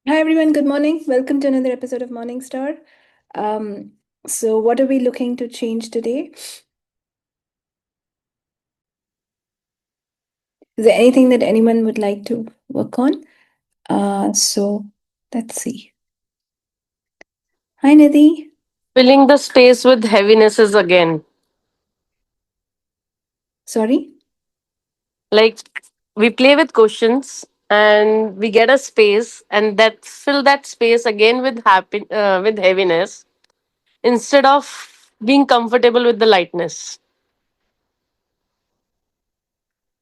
Hi everyone, good morning. Welcome to another episode of Morning Star. Um, so, what are we looking to change today? Is there anything that anyone would like to work on? So let's see. Hi Nidhi. Filling the space with heavinesses again. Sorry. Like we play with questions and we get a space and that fill that space again with with heaviness instead of being comfortable with the lightness.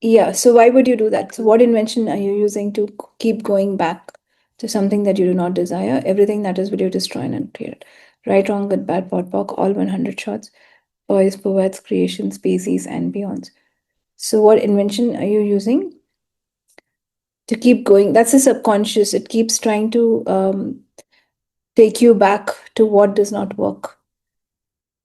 Yeah. So why would you do that? So, what invention are you using to keep going back to something that you do not desire? Everything that is will you destroy and uncreate. Right, wrong, good, bad, pot, pock, all 100 shots. Boys, poets, creation, species, and beyond. So, what invention are you using to keep going? That's the subconscious. It keeps trying to take you back to what does not work.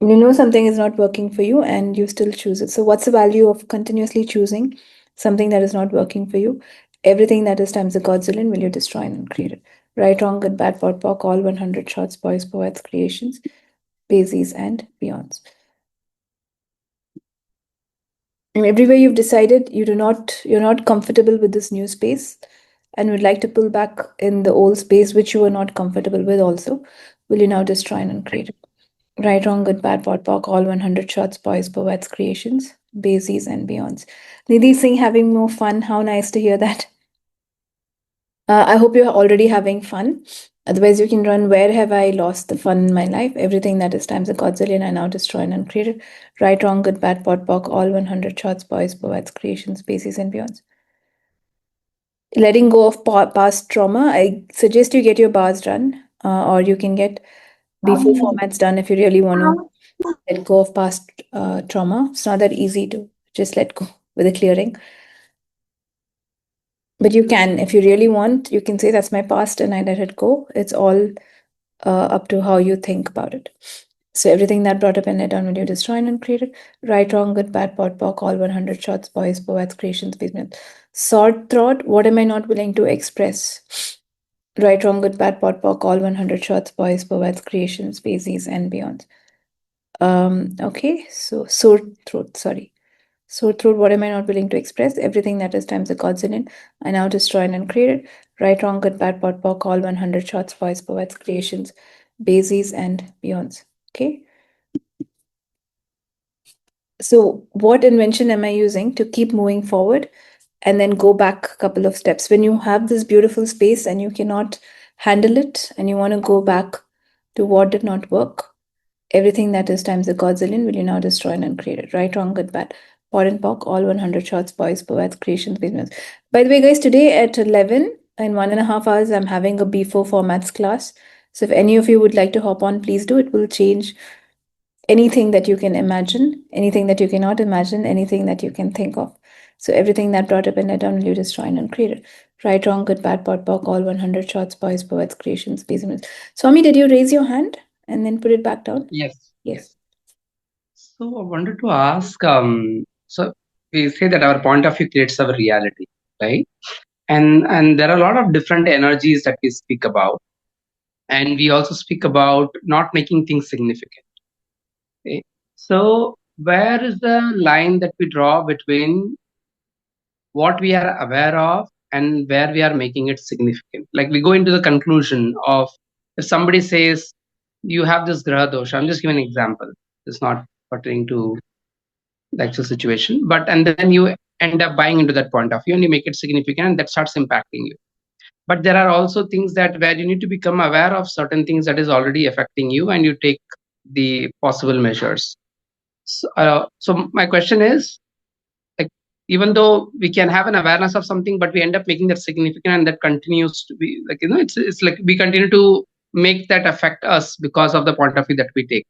You know something is not working for you and you still choose it. So, what's the value of continuously choosing something that is not working for you? Everything that is times a godzillion will you destroy and create it. Right, wrong, good, bad, pot, pock, all 100 shots, boys, poets, creations, bases, and beyonds. And everywhere you've decided you're not comfortable with this new space and would like to pull back in the old space which you were not comfortable with also, will you now destroy and uncreate it? Right, wrong, good, bad, pot, pock, all 100 shots, boys, poets, creations, bases, and beyonds. Nidhi Singh having more fun. How nice to hear that. I hope you're already having fun. Otherwise, you can run. Where have I lost the fun in my life? Everything that is times a godzillion, I now destroy and uncreate it. Right, wrong, good, bad, pot, pock, all 100 shots, boys, poets, creations, bases, and beyonds. Letting go of past trauma, I suggest you get your bars done, or you can get before formats done if you really want to let go of past trauma. It's not that easy to just let go with a clearing, but you can, if you really want, you can say that's my past and I let it go. It's all up to how you think about it. So everything that brought up in it on will you destroy and uncreate it. Right, wrong, good, bad, pot, pock, all 100 shots, boys, poets, creations, basement. Sword throat, what am I not willing to express? Right, wrong, good, bad, pot, pock, all 100 shots, boys, poets, creations, species, and beyond. Okay, so sore throat, sorry. Sore throat, what am I not willing to express? Everything that is times the gods in it. I now destroy and uncreate it. Right, wrong, good, bad, pot, pock, all 100 shots, boys, poets, creations, bases, and beyonds. Okay. So, what invention am I using to keep moving forward and then go back a couple of steps? When you have this beautiful space and you cannot handle it and you want to go back to what did not work, everything that is times the godzillion will you now destroy and uncreate it. Right, wrong, good, bad. Pot and pock, all 100 shots, boys, poets, creations, business. By the way, guys, today at 11 in 1.5 hours, I'm having a B4 formats class. So if any of you would like to hop on, please do. It will change anything that you can imagine, anything that you cannot imagine, anything that you can think of. So everything that brought up in it down, you destroy and uncreate it. Right, wrong, good, bad, pot, pock, all 100 shots, boys, poets, creations, business. Swami, did you raise your hand and then put it back down? Yes, Yes. yes. So I wanted to ask, so we say that our point of view creates our reality, right? And there are a lot of different energies that we speak about, and we also speak about not making things significant. Okay? So where is the line that we draw between what we are aware of and where we are making it significant? Like we go into the conclusion of if somebody says you have this graha dosha, I'm just giving an example. It's not pertaining to the actual situation, but and then you end up buying into that point of view and you make it significant and that starts impacting you. But there are also things that where you need to become aware of certain things that is already affecting you and you take the possible measures. So my question is, like, even though we can have an awareness of something but we end up making that significant and that continues to be like, it's like we continue to make that affect us because of the point of view that we take.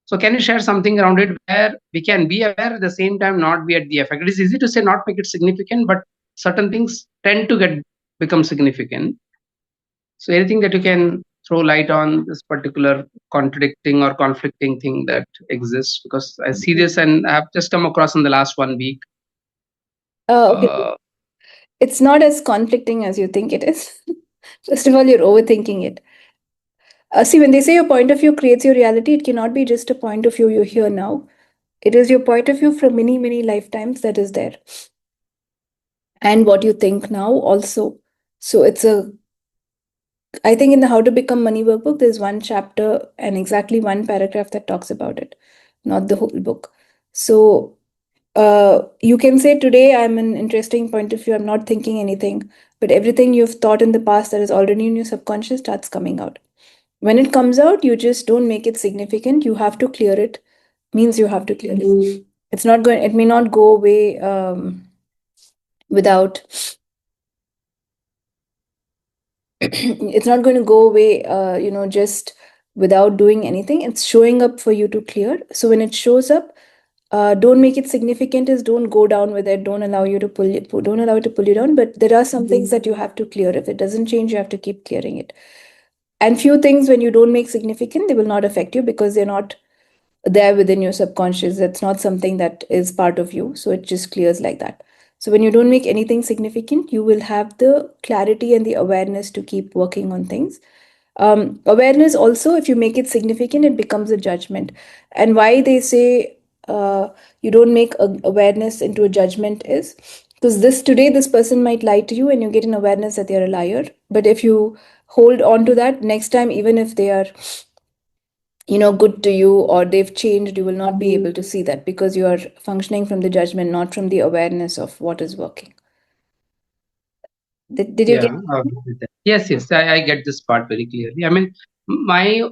So can you share something around it where we can be aware at the same time not be at the effect? It is easy to say not make it significant, but certain things tend to get become significant. So anything that you can throw light on this particular contradicting or conflicting thing that exists, because I see this and I have just come across in the last 1 week. Okay. Uh, It's not as conflicting as you think it is. First of all, you're overthinking it. See, when they say your point of view creates your reality, it cannot be just a point of view you're here now. It is your point of view from many, many lifetimes that is there. And what you think now also. So it's a, I think in the How to Become Money workbook, there's one chapter and exactly one paragraph that talks about it, not the whole book. So you can say today I'm an interesting point of view, I'm not thinking anything, but everything you've thought in the past that is already in your subconscious starts coming out. When it comes out, you just don't make it significant. You have to clear it. Means you have to clear it. It's not going. It may not go away without. It's not going to go away. Just without doing anything. It's showing up for you to clear. So when it shows up, don't make it significant. Is don't go down with it. Don't allow you to pull it. Don't allow it to pull you down. But there are some things that you have to clear. If it doesn't change, you have to keep clearing it. And few things when you don't make significant, they will not affect you because they're not there within your subconscious. That's not something that is part of you. So it just clears like that. So when you don't make anything significant, you will have the clarity and the awareness to keep working on things. Awareness also, if you make it significant, it becomes a judgment. And why they say you don't make awareness into a judgment is because this person might lie to you and you get an awareness that they're a liar. But if you hold on to that next time, even if they are good to you or they've changed, you will not be able to see that because you are functioning from the judgment, not from the awareness of what is working. Did you get Yeah. Yes, yes. I get this part very clearly. I mean, my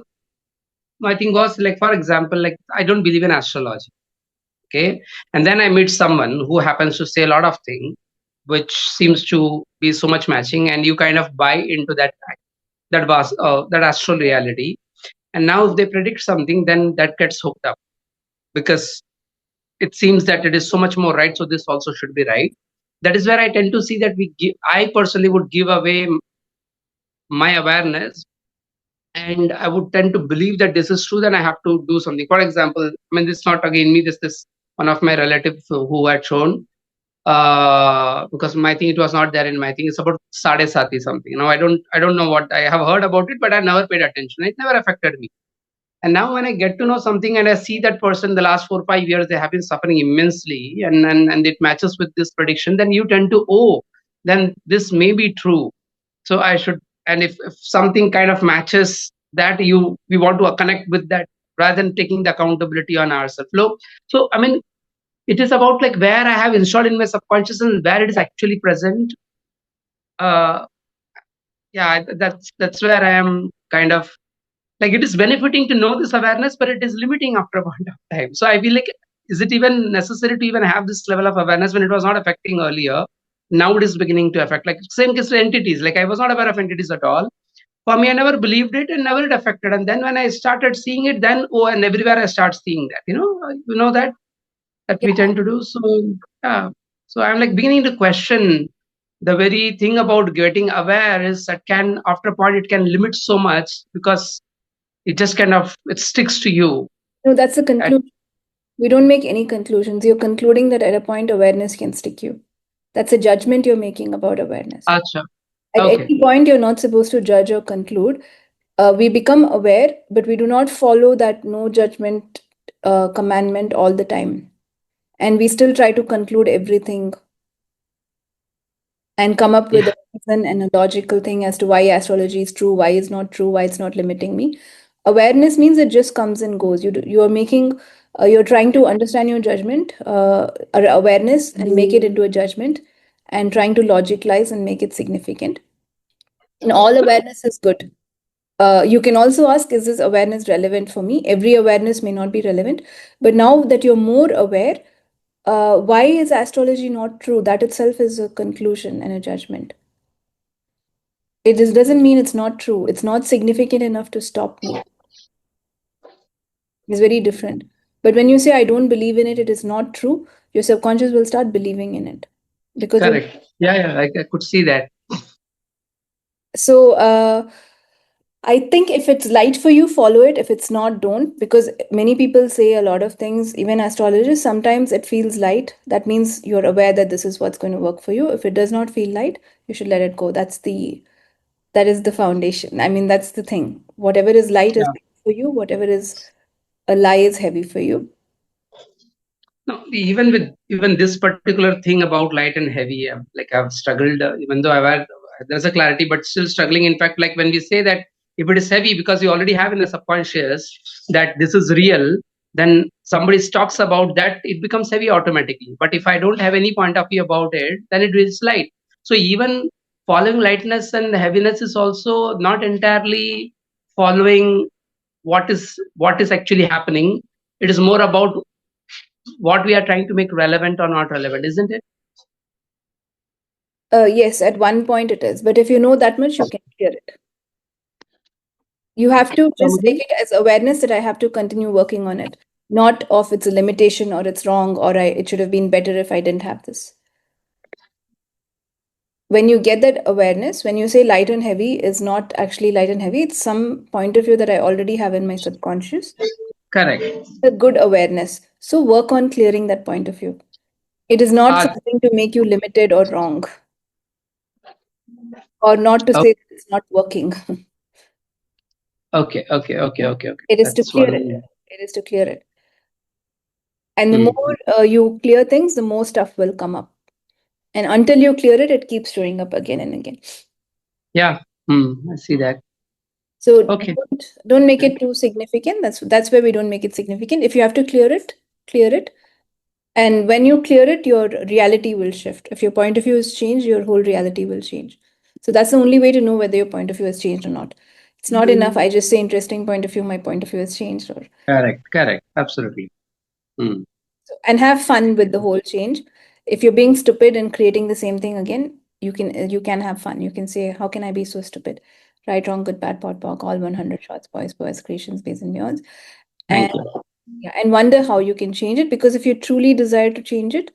my thing was like, for example, like I don't believe in astrology. Okay, and then I meet someone who happens to say a lot of things, which seems to be so much matching, and you kind of buy into that astral reality. And now, if they predict something, then that gets hooked up because it seems that it is so much more right. So this also should be right. That is where I tend to see that I personally would give away my awareness, and I would tend to believe that this is true. Then I have to do something. For example, I mean, this is not again me. This one of my relatives who had shown because my thing, it was not there in my thing. It's about Sade Sati something. I don't know what I have heard about it, but I never paid attention. It never affected me. And now when I get to know something and I see that person the last 4 or 5 years, they have been suffering immensely, and it matches with this prediction, then you tend to, oh, then this may be true. So I should, and if something kind of matches that, we want to connect with that rather than taking the accountability on ourselves. So I mean, it is about like where I have installed in my subconscious and where it is actually present. Uh, yeah, that's where I am kind of like, it is benefiting to know this awareness, but it is limiting after a point of time. So I feel like, is it even necessary to even have this level of awareness when it was not affecting earlier? Now it is beginning to affect. Like same case to entities. Like I was not aware of entities at all. For me, I never believed it and never it affected. And then when I started seeing it, then and everywhere I start seeing that. That we Yeah. tend to do. So yeah. So I'm like beginning to question the very thing about getting aware is that can after a point it can limit so much because it just kind of it sticks to you. No, that's the At, conclusion. We don't make any conclusions. You're concluding that at a point awareness can stick you. That's a judgment you're making about awareness. Acha. At Okay. any point, you're not supposed to judge or conclude. We become aware, but we do not follow that no judgment commandment all the time. And we still try to conclude everything and come up with Yeah. a reason and a logical thing as to why astrology is true, why it's not true, why it's not limiting me. Awareness means it just comes and goes. You are making, you're trying to understand your judgment, or awareness, and make it into a judgment, and trying to logicalize and make it significant. And all awareness is good. You can also ask, is this awareness relevant for me? Every awareness may not be relevant, but now that you're more aware, why is astrology not true? That itself is a conclusion and a judgment. Doesn't mean it's not true. It's not significant enough to stop me. It's very different. But when you say, I don't believe in it, it is not true, your subconscious will start believing in it. Because you Correct. Yeah. I could see that. so I think if it's light for you, follow it. If it's not, don't. Because many people say a lot of things, even astrologers, sometimes it feels light. That means you're aware that this is what's going to work for you. If it does not feel light, you should let it go. That's the That is the foundation. I mean, that's the thing. Whatever is light is Yeah. light for you, whatever is a lie is heavy for you. No, even this particular thing about light and heavy, like I've struggled, even though I've had, there's a clarity, but still struggling. In fact, like when we say that if it is heavy, because you already have in the subconscious that this is real, then somebody talks about that, it becomes heavy automatically. But if I don't have any point of view about it, then it is light. So even following lightness and heaviness is also not entirely following what is actually happening. It is more about what we are trying to make relevant or not relevant, isn't it? Yes, at one point it is. But if you know that much, you can clear it. You have to Come just take again? it as awareness that I have to continue working on it, not of it's a limitation or it's wrong or it should have been better if I didn't have this. When you get that awareness, when you say light and heavy is not actually light and heavy, it's some point of view that I already have in my subconscious, Correct. a good awareness. So work on clearing that point of view. It is not Uh, something to make you limited or wrong, or not to o- say that it's not working. okay. It is to That's clear it. one. It is to clear it. And the Mhm. more you clear things, the more stuff will come up. And until you clear it, it keeps showing up again and again. Yeah. I see that. So Okay. don't make it too significant. That's where we don't make it significant. If you have to clear it, clear it. And when you clear it, your reality will shift. If your point of view is changed, your whole reality will change. So that's the only way to know whether your point of view has changed or not. It's not enough. I just say interesting point of view, my point of view has changed, or Correct. Absolutely. Mm. and have fun with the whole change. If you're being stupid and creating the same thing again, you can have fun. You can say, how can I be so stupid? Right, wrong, good, bad, pot, pock, all 100 shots, boys, creations, based and beyond. And Thank you. yeah, and wonder how you can change it, because if you truly desire to change it,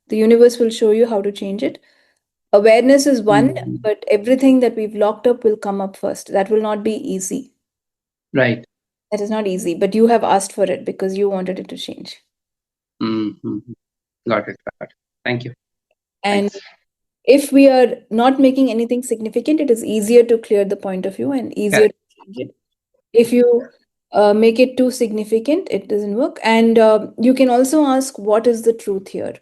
the universe will show you how to change it. Awareness is one, Mm. but everything that we've locked up will come up first. That will not be easy. Right. That is not easy, but you have asked for it because you wanted it to change. Mm. Got it. Thank you. And Thanks. if we are not making anything significant, it is easier to clear the point of view and easier Correct. to change it. If you make it too significant, it doesn't work. And you can also ask, what is the truth here?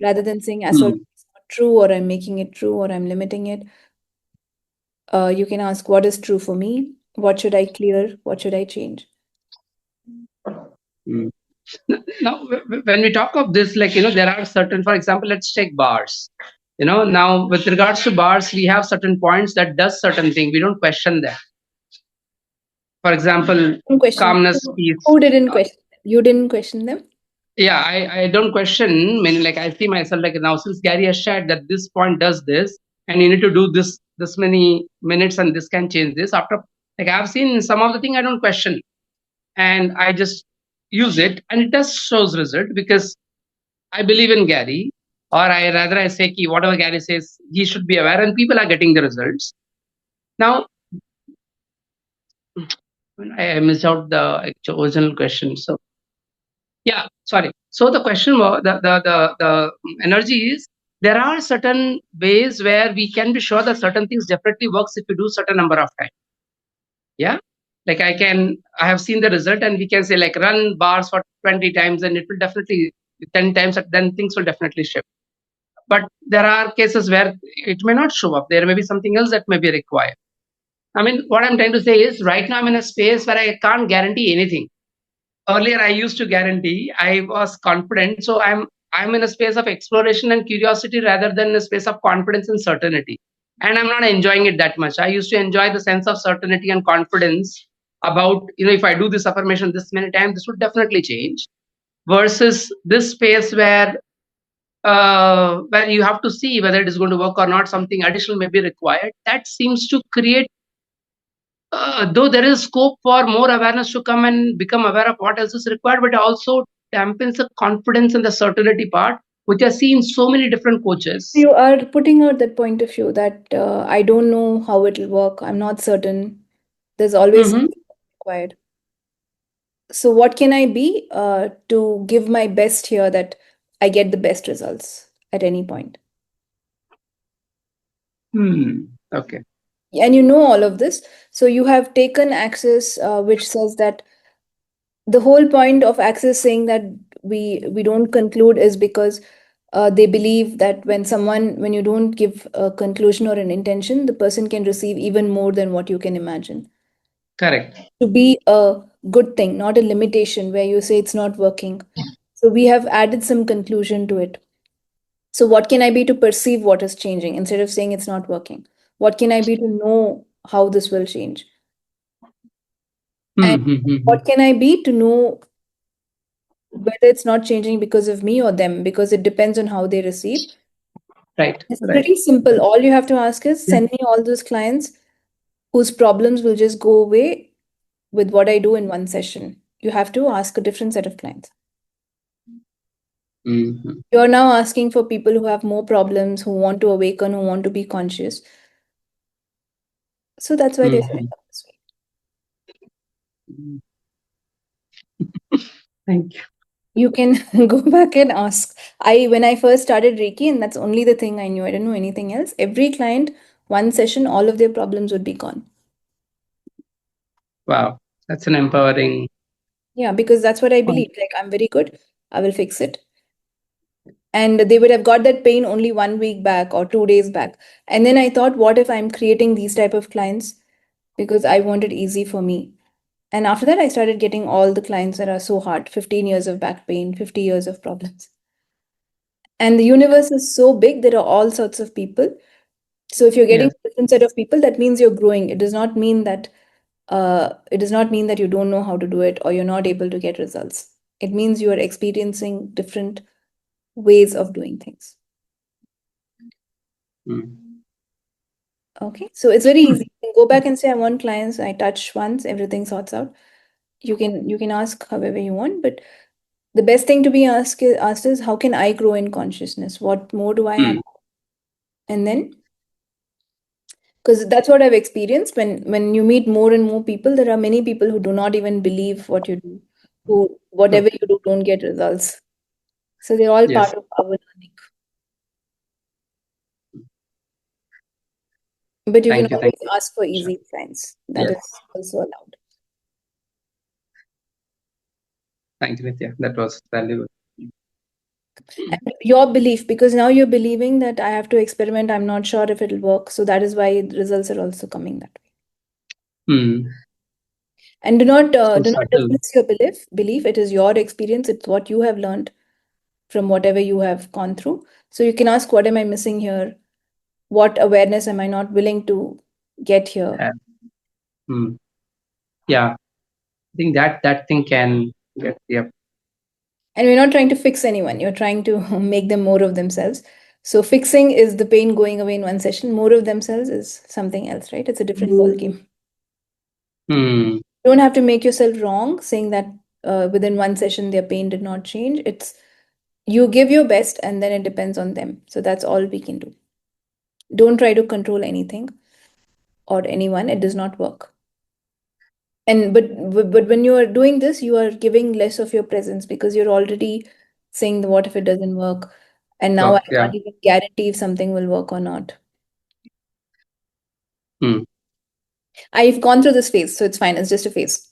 Rather than saying astrology Mm. is not true, or I'm making it true, or I'm limiting it. You can ask, what is true for me? What should I clear? What should I change? Mm. Now, when we talk of this, like, there are certain, for example, let's take bars. Now with regards to bars, we have certain points that does certain thing. We don't question that. For example, Don't question calmness, them. peace. Who didn't question them? You didn't question them? Yeah, I don't question. Meaning, like, I see myself like, now since Gary has shared that this point does this, and you need to do this many minutes, and this can change this. After, like, I've seen some of the thing I don't question, and I just use it, and it does shows result because I believe in Gary, or I say ki whatever Gary says, he should be aware, and people are getting the results. Now, I missed out the original question. So yeah, sorry. So the question was the energy is, there are certain ways where we can be sure that certain things definitely works if we do certain number of times. Yeah, like I have seen the result, and we can say like run bars for 20 times, and it will definitely 10 times, then things will definitely shift. But there are cases where it may not show up. There may be something else that may be required. I mean, what I'm trying to say is, right now I'm in a space where I can't guarantee anything. Earlier I used to guarantee, I was confident, so I'm in a space of exploration and curiosity rather than a space of confidence and certainty, and I'm not enjoying it that much. I used to enjoy the sense of certainty and confidence about, if I do this affirmation this many times, this would definitely change, versus this space where you have to see whether it is going to work or not, something additional may be required. That seems to create, though there is scope for more awareness to come and become aware of what else is required, but also dampens the confidence and the certainty part, which I see in so many different coaches. You are putting out that point of view that I don't know how it'll work. I'm not certain. There's always Mm-hmm. something required. So, what can I be to give my best here that I get the best results at any point? Okay. and you know all of this. So you have taken access, which says that the whole point of access saying that we don't conclude is because they believe that when you don't give a conclusion or an intention, the person can receive even more than what you can imagine, Correct. to be a good thing, not a limitation where you say it's not working. So we have added some conclusion to it. So what can I be to perceive what is changing instead of saying it's not working? What can I be to know how this will change? And Mm-hmm. what can I be to know whether it's not changing because of me or them? Because it depends on how they receive. Right. It's Right. pretty simple. All you have to ask is Yeah. send me all those clients whose problems will just go away with what I do in one session. You have to ask a different set of clients. Mm-hmm. You're now asking for people who have more problems, who want to awaken, who want to be conscious. So that's why they're showing Mm-hmm. up this way. Thank you. You can go back and ask. When I first started Reiki, and that's only the thing I knew, I didn't know anything else. Every client, one session, all of their problems would be gone. Wow. That's an empowering Yeah, because that's what I point. believe. Like, I'm very good, I will fix it. And they would have got that pain only 1 week back or 2 days back. And then I thought, what if I'm creating these type of clients because I want it easy for me? And after that, I started getting all the clients that are so hard, 15 years of back pain, 50 years of problems. And the universe is so big, there are all sorts of people. So if you're getting Yes. a different set of people, that means you're growing. It does not mean that you don't know how to do it or you're not able to get results. It means you are experiencing different ways of doing things. Mm. Okay, so it's very Hmm. easy. You can go back and say, I want clients, I touch once, everything sorts out. You can ask however you want, but the best thing to be asked is how can I grow in consciousness? What more do I have? Mm. And then, because that's what I've experienced, when you meet more and more people, there are many people who do not even believe what you do, who whatever Okay. you do don't get results. So they're all Yes. part of our learning. But you can Thank you. Thank always you. ask for Sure. easy clients. That Yes. is also allowed. Thank you, Nithya. That was valuable. And your belief, because now you're believing that I have to experiment, I'm not sure if it'll work. So that is why the results are also coming that way. Mm. And So do not subtle. dismiss your belief. It is your experience. It's what you have learned from whatever you have gone through. So you can ask, what am I missing here? What awareness am I not willing to get here? Have. Mm. Yeah. I think that thing can get. Yep. And we're not trying to fix anyone. You're trying to make them more of themselves. So fixing is the pain going away in one session. More of themselves is something else, right? It's a different ball game. Mm. You don't have to make yourself wrong saying that within one session their pain did not change. It's you give your best and then it depends on them. So that's all we can do. Don't try to control anything or anyone. It does not work. And but when you are doing this, you are giving less of your presence because you're already saying, what if it doesn't work? And now I Work. Yeah. can't even guarantee if something will work or not. Mm. I've gone through this phase, so it's fine. It's just a phase.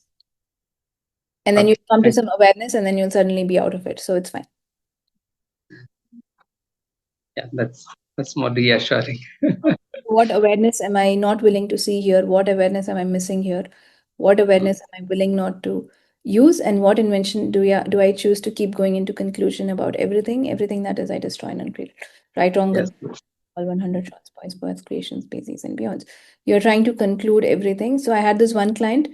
And then you Okay. come to Thank some awareness and then you'll suddenly be out of it. So it's fine. you. Yeah. That's more reassuring. What awareness am I not willing to see here? What awareness am I missing here? What Mm. awareness am I willing not to use? And what invention do I choose to keep going into conclusion about everything? Everything that is I destroy and uncreate. Right, wrong, Yes. good, all 100 shots, boys, births, creation, species, and beyond. You're trying to conclude everything. So I had this one client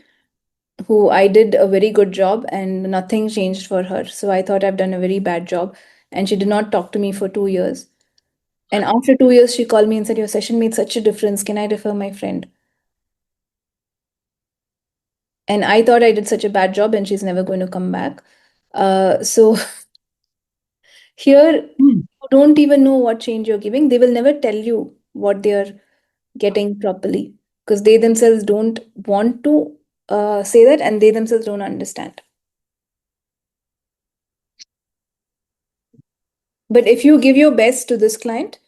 who I did a very good job and nothing changed for her. So I thought I've done a very bad job. And she did not talk to me for 2 years. And after 2 years, she called me and said, your session made such a difference. Can I refer my friend? And I thought I did such a bad job and she's never going to come back. So here, Mm. you don't even know what change you're giving. They will never tell you what they're getting properly because they themselves don't want to say that and they themselves don't understand. But if you give your best to this client,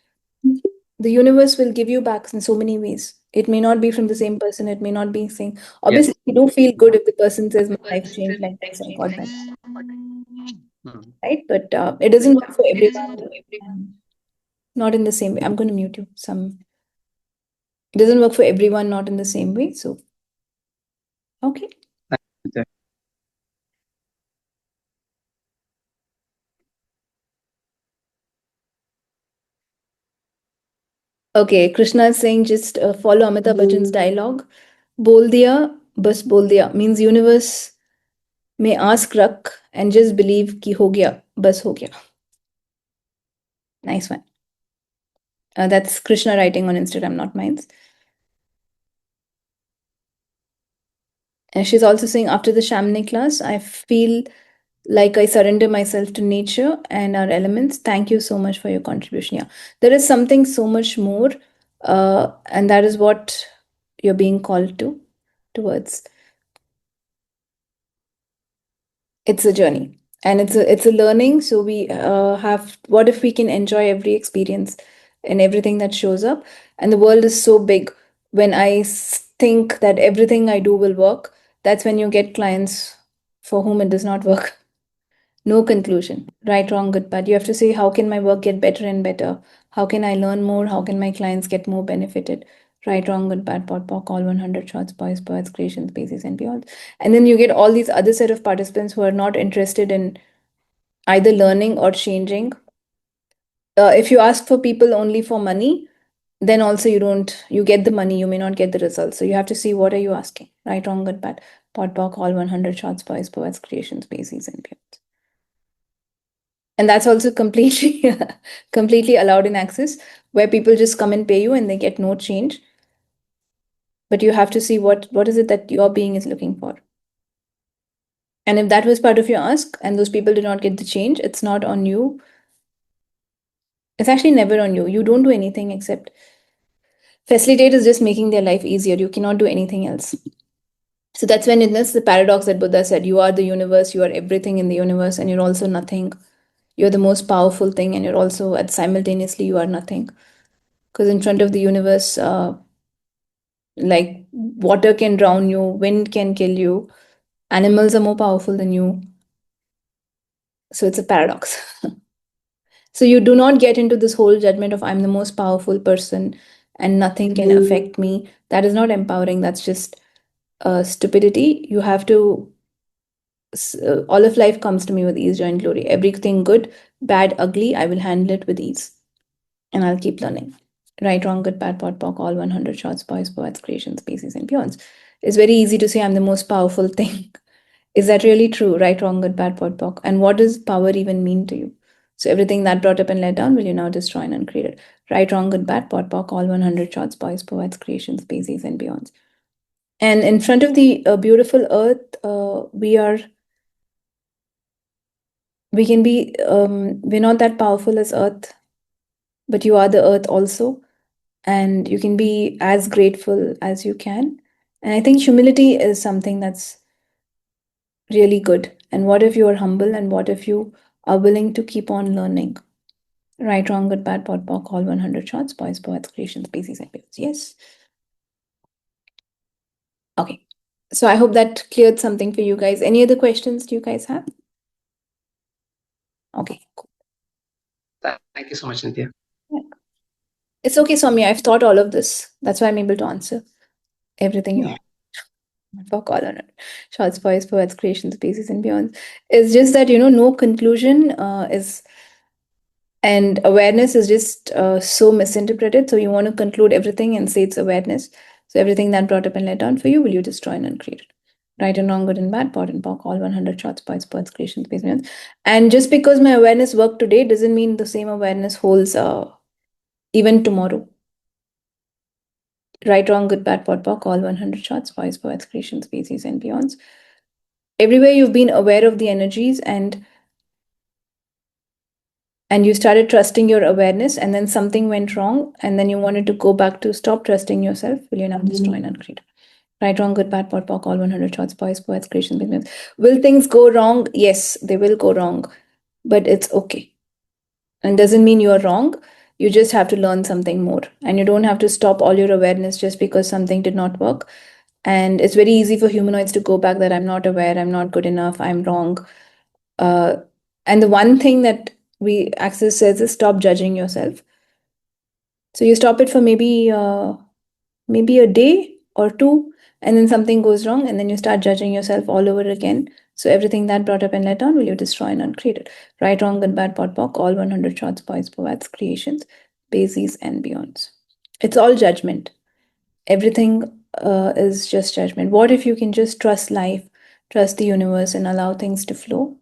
the universe will give you back in so many ways. It may not be from the same person. It may not be saying, Yes. obviously, you do feel good if the person says, my life changed like this, I got better, Hmm. right? But it doesn't work for everyone. Not in the same way. I'm going to mute you. It doesn't work for everyone, not in the same way. So, okay. Okay, Krishna is saying just follow Amitabh Bachchan's dialogue. Bol diya, bas bol diya means universe may ask rak and just believe ki ho gaya, bas ho gaya. Nice one. That's Krishna writing on Instagram, not mine. And she's also saying after the shamanic class, I feel like I surrender myself to nature and our elements. Thank you so much for your contribution. Yeah, there is something so much more, and that is what you're being called towards. It's a journey, and it's a learning. So we have. What if we can enjoy every experience and everything that shows up? And the world is so big. When think that everything I do will work, that's when you get clients for whom it does not work. No conclusion. Right, wrong, good, bad. You have to say, how can my work get better and better? How can I learn more? How can my clients get more benefited? Right, wrong, good, bad, pot, pock, all 100 shots, boys, birds, creations, spaces, and beyond. And then you get all these other set of participants who are not interested in either learning or changing. If you ask for people only for money, then also you get the money, you may not get the results. So you have to see what are you asking. Right, wrong, good, bad, pot, pock, all 100 shots, boys, birds, creations, spaces, and beyond. And that's also completely completely allowed in access, where people just come and pay you and they get no change, but you have to see what is it that your being is looking for. And if that was part of your ask and those people did not get the change, it's not on you. It's actually never on you. You don't do anything except facilitate is just making their life easier. You cannot do anything else. So that's when it's the paradox that Buddha said, you are the universe, you are everything in the universe, and you're also nothing. You're the most powerful thing, and you're also at simultaneously you are nothing. Because in front of the universe, like water can drown you, wind can kill you, animals are more powerful than you. So it's a paradox. So you do not get into this whole judgment of I'm the most powerful person and nothing can affect me. That is not empowering. That's just stupidity. You have to. All of life comes to me with ease, joy, and glory. Everything good, bad, ugly, I will handle it with ease, and I'll keep learning. Right, wrong, good, bad, pot, pock, all 100 shots, boys, poets, creations, species, and beyonds. It's very easy to say I'm the most powerful thing. Is that really true? Right, wrong, good, bad, pot, pock. And what does power even mean to you? So everything that brought up and let down, will you now destroy and uncreate it? Right, wrong, good, bad, pot, pock, all 100 shots, boys, poets, creations, species, and beyonds. And in front of the beautiful earth, we can be, we're not that powerful as earth, but you are the earth also. And you can be as grateful as you can. And I think humility is something that's really good. And what if you are humble and what if you are willing to keep on learning? Right, wrong, good, bad, pot, pock, all 100 shots, boys, poets, creations, species, and beyonds. Yes. Okay. So I hope that cleared something for you guys. Any other questions do you guys have? Okay, cool. Thank you so much, Nithya. Yeah. It's okay, Soumya. I've thought all of this. That's why I'm able to answer everything you Yeah. have. Fuck all on it. Shots, boys, poets, creations, species, and beyond. It's just that, no conclusion is, and awareness is just so misinterpreted. So you want to conclude everything and say it's awareness. So everything that brought up and let down for you, will you destroy and uncreate it? Right and wrong, good and bad, pot and pock, all 100 shots, boys, poets, creations, species, and beyond. And just because my awareness worked today doesn't mean the same awareness holds even tomorrow. Right, wrong, good, bad, pot, pock, all 100 shots, boys, poets, creations, species, and beyonds. Everywhere you've been aware of the energies and you started trusting your awareness, and then something went wrong, and then you wanted to go back to stop trusting yourself, will you now destroy and uncreate? Right, wrong, good, bad, pot, pock, all 100 shots, boys, poets, creations, business. Will things go wrong? Yes, they will go wrong, but it's okay. And doesn't mean you're wrong. You just have to learn something more, and you don't have to stop all your awareness just because something did not work. And it's very easy for humanoids to go back that I'm not aware, I'm not good enough, I'm wrong. uh, and the one thing that we access says is stop judging yourself. So you stop it for maybe a day or two, and then something goes wrong, and then you start judging yourself all over again. So everything that brought up and let down will you destroy and uncreate it. Right, wrong, good, bad, pot, pock, all 100 shots, boys, poets, creations, bases, and beyonds. It's all judgment. Everything is just judgment. What if you can just trust life, trust the universe, and allow things to flow?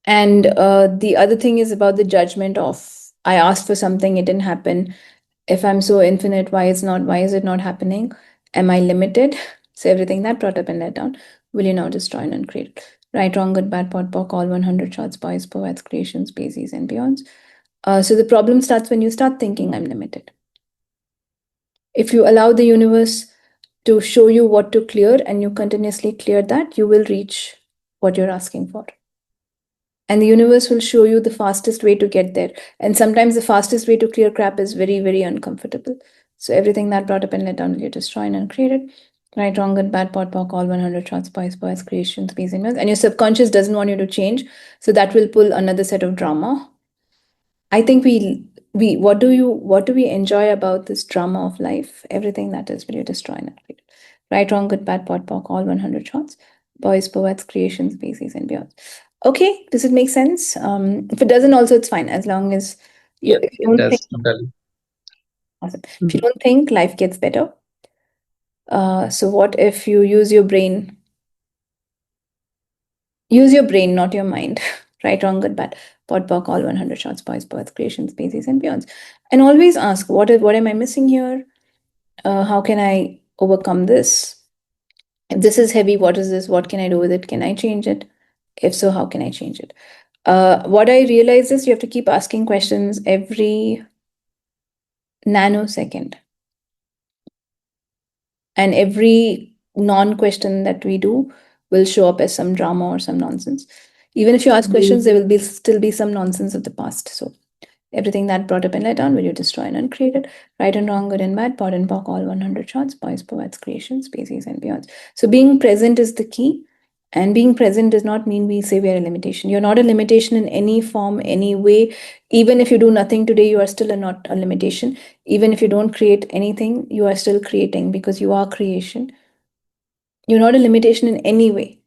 And the other thing is about the judgment of I asked for something, it didn't happen. If I'm so infinite, why is it not happening? Am I limited? So everything that brought up and let down, will you now destroy and uncreate? Right, wrong, good, bad, pot, pock, all 100 shots, boys, poets, creations, species, and beyonds. So the problem starts when you start thinking I'm limited. If you allow the universe to show you what to clear and you continuously clear that, you will reach what you're asking for. And the universe will show you the fastest way to get there. And sometimes the fastest way to clear crap is very, very uncomfortable. So everything that brought up and let down will get destroyed and created. Right, wrong, good, bad, pot, pock, all 100 shots, spice, boys, creation, space, and and your subconscious doesn't want you to change. So that will pull another set of drama. I think we what do we enjoy about this drama of life? Everything that is will you destroy and create. Right, wrong, good, bad, pot, pock, all 100 shots. Boys, poets, creation, species, and beyond. Okay, does it make sense? If it doesn't, also it's fine as long as Yeah, if you it don't think. does totally. Awesome. If you don't think, life gets better. So what if you use your brain? Use your brain, not your mind. Right, wrong, good, bad. Pot, pock, all 100 shots, boys, poets, creation, species, and beyond. And always ask, what am I missing here? How can I overcome this? If this is heavy, what is this? What can I do with it? Can I change it? If so, how can I change it? What I realize is you have to keep asking questions every nanosecond. And every non question that we do will show up as some drama or some nonsense. Even if you ask questions, there will still be some nonsense of the past. So everything that brought up and let down will you destroy and uncreate it. Right and wrong, good and bad, pot and pock, all 100 shots, boys, poets, creations, species, and beyond. So being present is the key. And being present does not mean we say we are a limitation. You're not a limitation in any form, any way. Even if you do nothing today, you are still not a limitation. Even if you don't create anything, you are still creating because you are creation. You're not a limitation in any way.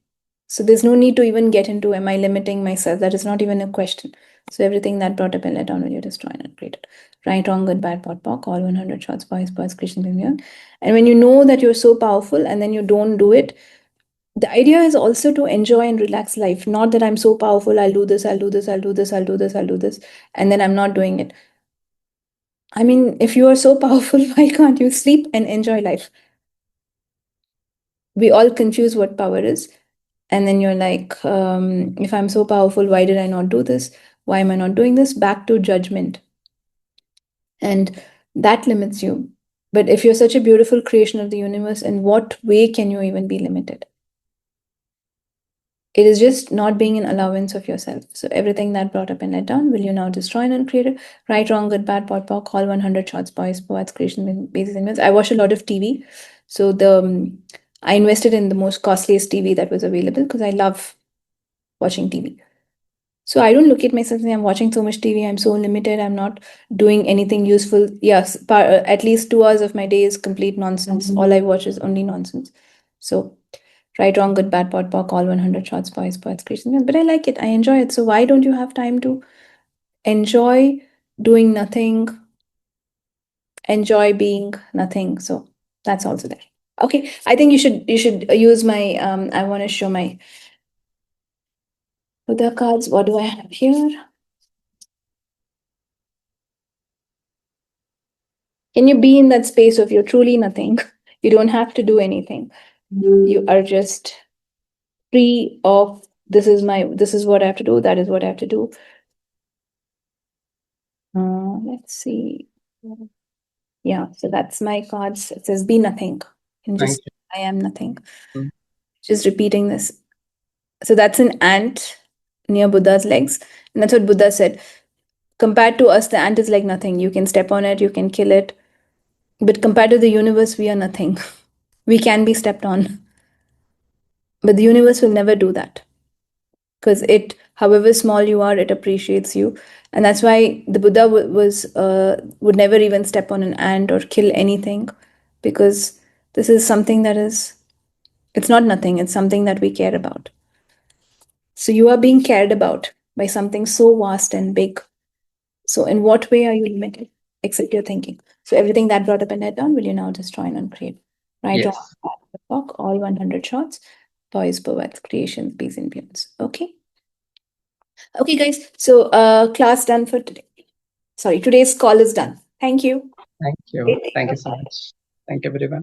So there's no need to even get into am I limiting myself? That is not even a question. So everything that brought up and let down will you destroy and create it. Right, wrong, good, bad, pot, pock, all 100 shots, boys, boys, Christian, beyond. And when you know that you're so powerful and then you don't do it, the idea is also to enjoy and relax life. Not that I'm so powerful, I'll do this, I'll do this, I'll do this, I'll do this, I'll do this, and then I'm not doing it. I mean, if you are so powerful, why can't you sleep and enjoy life? We all confuse what power is. And then you're like, if I'm so powerful, why did I not do this? Why am I not doing this? Back to judgment. And that limits you. But if you're such a beautiful creation of the universe, in what way can you even be limited? It is just not being an allowance of yourself. So everything that brought up and let down, will you now destroy and uncreate it? Right, wrong, good, bad, pot, pock, all 100 shots, boys, poets, creation, bases, and myths. I watch a lot of TV. So I invested in the most costliest TV that was available because I love watching TV. So I don't look at myself and say, I'm watching so much TV, I'm so limited, I'm not doing anything useful. Yes, at least 2 hours of my day is complete nonsense. All I watch is only nonsense. So right, wrong, good, bad, pot, pock, all 100 shots, boys, poets, creation. But I like it, I enjoy it. So why don't you have time to enjoy doing nothing, enjoy being nothing? So that's also there. Okay, I think you should use my I want to show my Buddha cards. What do I have here? Can you be in that space of you're truly nothing? You don't have to do anything. You are just free of this is what I have to do, that is what I have to do. Let's see. Yeah, so that's my cards. It says be nothing. And Thank just I am nothing. you. Just repeating this. So that's an ant near Buddha's legs. And that's what Buddha said. Compared to us, the ant is like nothing. You can step on it, you can kill it. But compared to the universe, we are nothing. We can be stepped on. But the universe will never do that. Because it, however small you are, it appreciates you. And that's why the Buddha would never even step on an ant or kill anything. Because this is something that is, it's not nothing, it's something that we care about. So you are being cared about by something so vast and big. So in what way are you limited? Except your thinking. So everything that brought up and head down, will you now just join and create? Right on Yes. the clock, all 100 shots. Toys, poets, creations, peace and beyonds. Okay. Okay, guys. So class done for today. Sorry, today's call is done. Thank you. Thank you. Great day. Thank you so Bye-bye. much. Thank you, everyone.